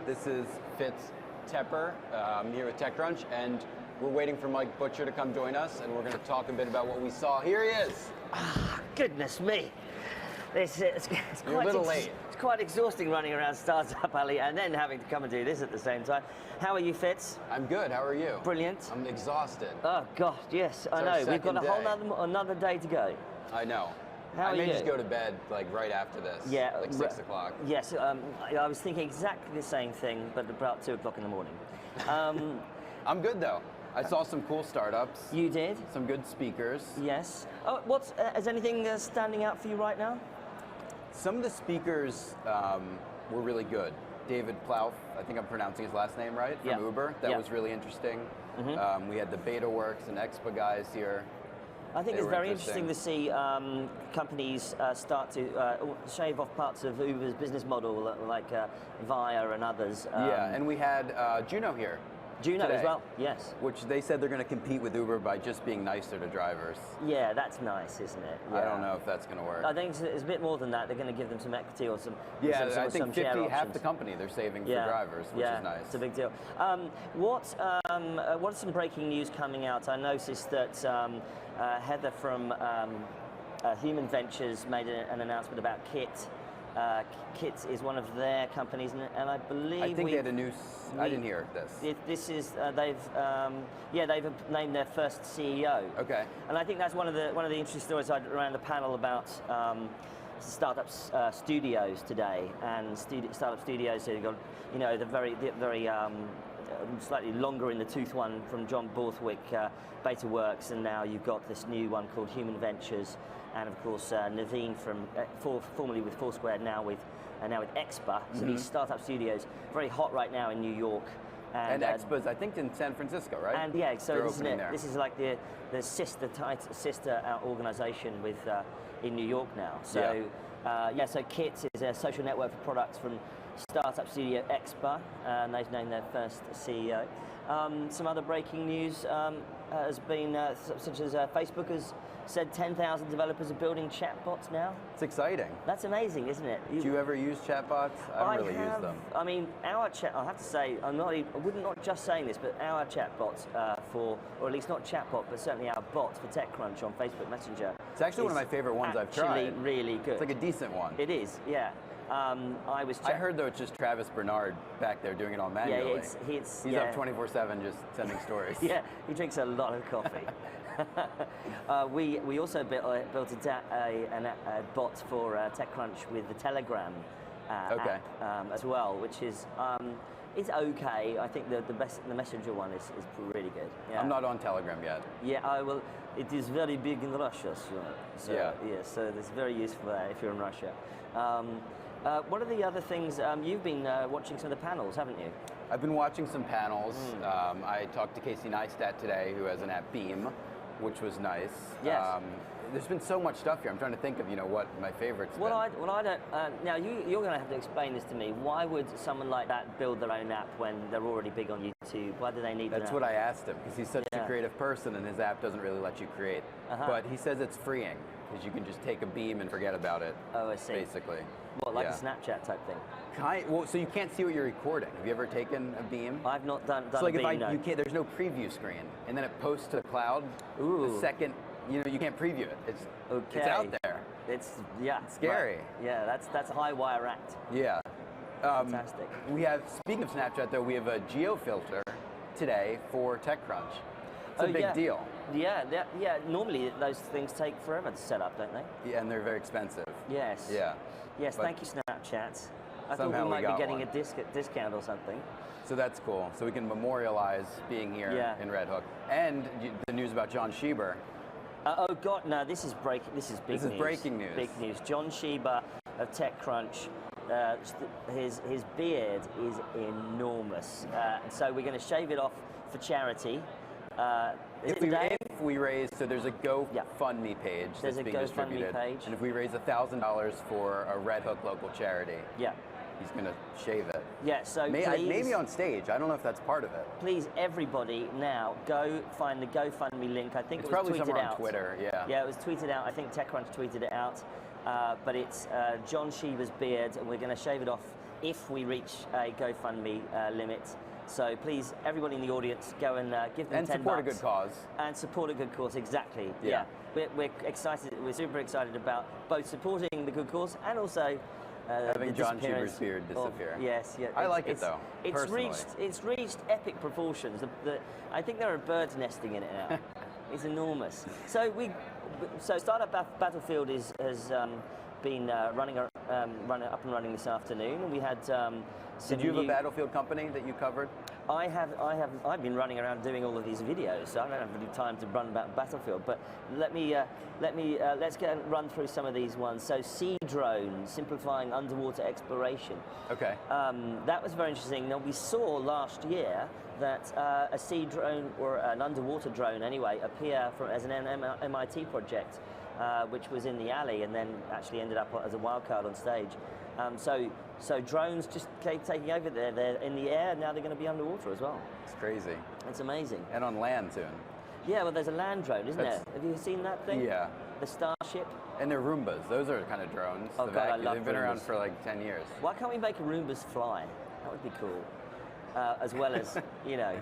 This is Fitz Tepper. I'm here with TechCrunch, and we're waiting for Mike Butcher to come join us, and we're going to talk a bit about what we saw. Here he is. Ah, goodness me. It's You're a little late. It's quite exhausting running around Startup Alley and then having to come and do this at the same time. How are you, Fitz? I'm good. How are you? Brilliant. I'm exhausted. Oh, God, yes, I know. We've got a whole another day to go. I know. How I are may you? just go to bed like right after this. Yeah, like 6 o'clock. Yes, I was thinking exactly the same thing, but about 2 o'clock in the morning. I'm good though. I saw some cool startups. You did? Some good speakers. Yes. Oh, is anything standing out for you right now? Some of the speakers were really good. David Plouffe, I think I'm pronouncing his last name right, from Hoover. That was really interesting. Mm-hmm. We had the BetaWorks and Expa guys here. I think it's very interesting to see companies start to shave off parts of Uber's business model, like Via and others. Yeah, and we had Juno here. Juno today, as well, yes. Which they said they're going to compete with Uber by just being nicer to drivers. Yeah, that's nice, isn't it? Yeah. I don't know if that's going to work. I think it's a bit more than that. They're going to give them some equity or some. Yeah, some, I think some 50, share half the company they're saving for drivers, which is nice. It's a big deal. What's some breaking news coming out? I noticed that Heather from Human Ventures made an announcement about Kit. Kit is one of their companies, and I believe I think they had a new. I didn't hear this. This is they've named their first CEO. Okay. And I think that's one of the interesting stories I ran the panel about startups studios today, and startup studios. So you've got the very slightly longer in the tooth one from John Borthwick, BetaWorks, and now you've got this new one called Human Ventures, and of course Naveen from formerly with Foursquare, now with Expa. So these startup studios, very hot right now in New York. And Expa's, I think, in San Francisco, right? And yeah, so this is like the sister organization with in New York now. So so Kit is a social network for products from startup studio Expa, and they've named their first CEO. Some other breaking news has been such as Facebook has said 10,000 developers are building chatbots now. It's exciting. That's amazing, isn't it? Do you ever use chatbots? I don't really use them. I mean, our chat. I have to say, not just saying this, but our chatbots or at least not chatbot, but certainly our bot for TechCrunch on Facebook Messenger. It's actually one of my favorite ones I've tried. Actually, really good. It's like a decent one. It is, yeah. I heard though it's just Travis Bernard back there doing it all manually. Yeah, he's up 24/7 just sending stories. Yeah, he drinks a lot of coffee. We also built a bot for TechCrunch with the Telegram app as well, which is it's okay. I think the Messenger one is really good. Yeah. I'm not on Telegram yet. Yeah, I will. It is very big in Russia, so yeah, so it's very useful if you're in Russia. What are the other things? You've been watching some of the panels, haven't you? I've been watching some panels. I talked to Casey Neistat today, who has an app, Beam, which was nice. Yes. There's been so much stuff here. I'm trying to think of what my favorites. Well, I don't. Now you're going to have to explain this to me. Why would someone like that build their own app when they're already big on YouTube? Why do they need an app? That's what I asked him, because he's such a creative person, and his app doesn't really let you create. But he says it's freeing, because you can just take a Beam and forget about it. Oh, I see. Basically. What, like a Snapchat type thing? Well, so you can't see what you're recording. Have you ever taken a Beam? I've not done so like a Beam, you can't. There's no preview screen, and then it posts to the cloud. Ooh. The second, you can't preview it. It's out there. It's scary. Right. Yeah, that's a high wire act. Yeah. Fantastic. We have, speaking of Snapchat though, we have a Geo Filter today for TechCrunch. It's a big deal. Yeah. Normally those things take forever to set up, don't they? Yeah, and they're very expensive. Yes. Yeah. Yes. Thank you, Snapchat. I thought we might be getting a discount or something. So that's cool. So we can memorialize being here in Red Hook. And the news about John Schieber. Oh God, no! This is breaking. This is big news. This is breaking news. Big news. John Schieber of TechCrunch. His beard is enormous, and so we're going to shave it off for charity. If we raise, so there's a GoFundMe page that's being distributed, and if we raise $1,000 for a Red Hook local charity, he's going to shave it. Yeah, so maybe on stage. I don't know if that's part of it. Please, everybody, now go find the GoFundMe link. I think it's it was probably tweeted somewhere out. On Twitter. Yeah. Yeah, it was tweeted out. I think TechCrunch tweeted it out. But it's John Schieber's beard, and we're going to shave it off if we reach a GoFundMe limit. So please, everybody in the audience, go and give them 10 bucks. And support a good cause. And support a good cause, exactly. Yeah. We're excited, we're super excited about both supporting the good cause and also having John Cheever's beard disappear. Yes, yeah. I like it though, personally. It's reached epic proportions. I think there are birds nesting in it now. It's enormous. So Startup Battlefield has been running up and running this afternoon, and we had Did you have a Battlefield company that you covered? I've been running around doing all of these videos, so I don't have really time to run about Battlefield. But let's run through some of these ones. So sea drone, simplifying underwater exploration. Okay. That was very interesting. Now we saw last year that a sea drone, or an underwater drone anyway, appear as an MIT project, which was in the alley and then actually ended up as a wildcard on stage. So drones just keep taking over there. They're in the air, now they're going to be underwater as well. It's crazy. It's amazing. And on land soon. Yeah, well there's a land drone, isn't there? Have you seen that thing? Yeah. The Starship? And they're Roombas. Those are kind of drones. Oh God, I love They've been Roombas. around for like 10 years. Why can't we make Roombas fly? That would be cool. As well as, you know.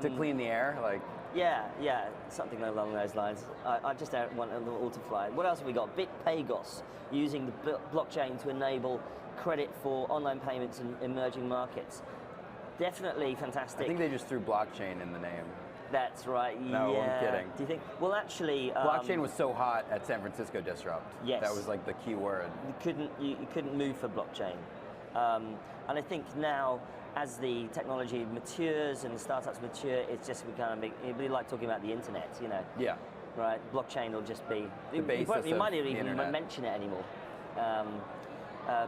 To clean the air, like. Yeah, something along those lines. I just don't want them all to fly. What else have we got? BitPagos, using the blockchain to enable credit for online payments in emerging markets. Definitely fantastic. I think they just threw blockchain in the name. That's right. No, yeah. I'm kidding. Do you think? Well, actually, blockchain was so hot at San Francisco Disrupt. Yes. That was like the key word. You couldn't move for blockchain, and I think now, as the technology matures and the startups mature, it's just it'd be like talking about the internet, you know. Yeah. Right. Blockchain will just be the basis you might of not even the internet. mention it anymore,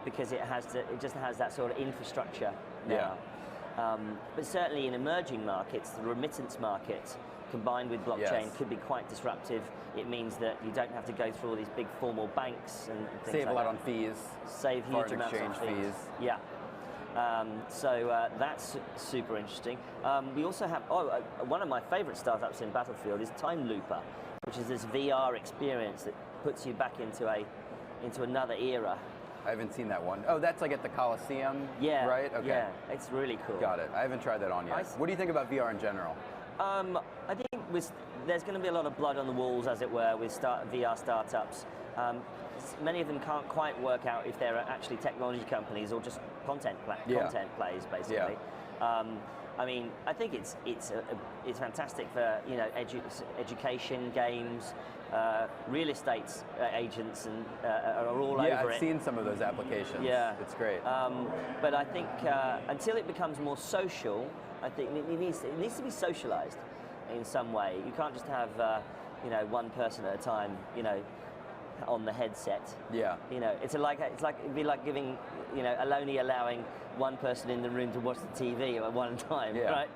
because it just has that sort of infrastructure now. Yeah. But certainly in emerging markets, the remittance market combined with blockchain Yes. could be quite disruptive. It means that you don't have to go through all these big formal banks and things Save like a lot that. on fees. Save huge Foreign amounts exchange of fees. fees. Yeah. That's super interesting. We also have, one of my favorite startups in Battlefield is Time Looper, which is this VR experience that puts you back into another era. I haven't seen that one. Oh, that's like at the Coliseum, Yeah. right? Okay. Yeah, it's really cool. Got it. I haven't tried that on yet. What do you think about VR in general? I think there's going to be a lot of blood on the walls, as it were, with VR startups. Many of them can't quite work out if they're actually technology companies or just content plays, basically. Yeah. I mean, I think it's fantastic for, you know, education, games, real estate agents, and are all over it. Yeah, I've seen some of those applications. Yeah, it's great. But I think until it becomes more social, I think it needs to be socialized in some way. You can't just have you know, one person at a time, you know, on the headset. Yeah. You know, it'd be like giving, you know, only allowing one person in the room to watch the TV at one time, Yeah. right?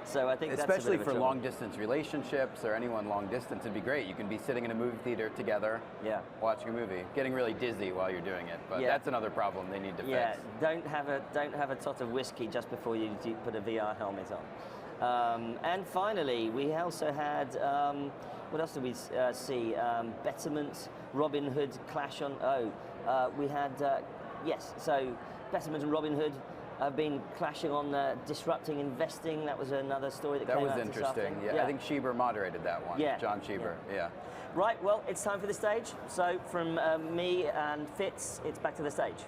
So I think especially that's a bit of a for trouble. long distance relationships or anyone long distance, it'd be great. You can be sitting in a movie theater together, Yeah. watching a movie, getting really dizzy while you're doing it. But Yeah. that's another problem they need to Yeah, fix. don't have a tot of whiskey just before you put a VR helmet on. And finally, we also had, what else did we see? Betterment, Robinhood clash on. We had, yes. So Betterment and Robinhood have been clashing on disrupting investing. That was another story that came was out this interesting. afternoon. Yeah, I think Cheever moderated that one. Yeah. John Cheever. Yeah. Right. Well, it's time for the stage. So from me and Fitz, it's back to the stage.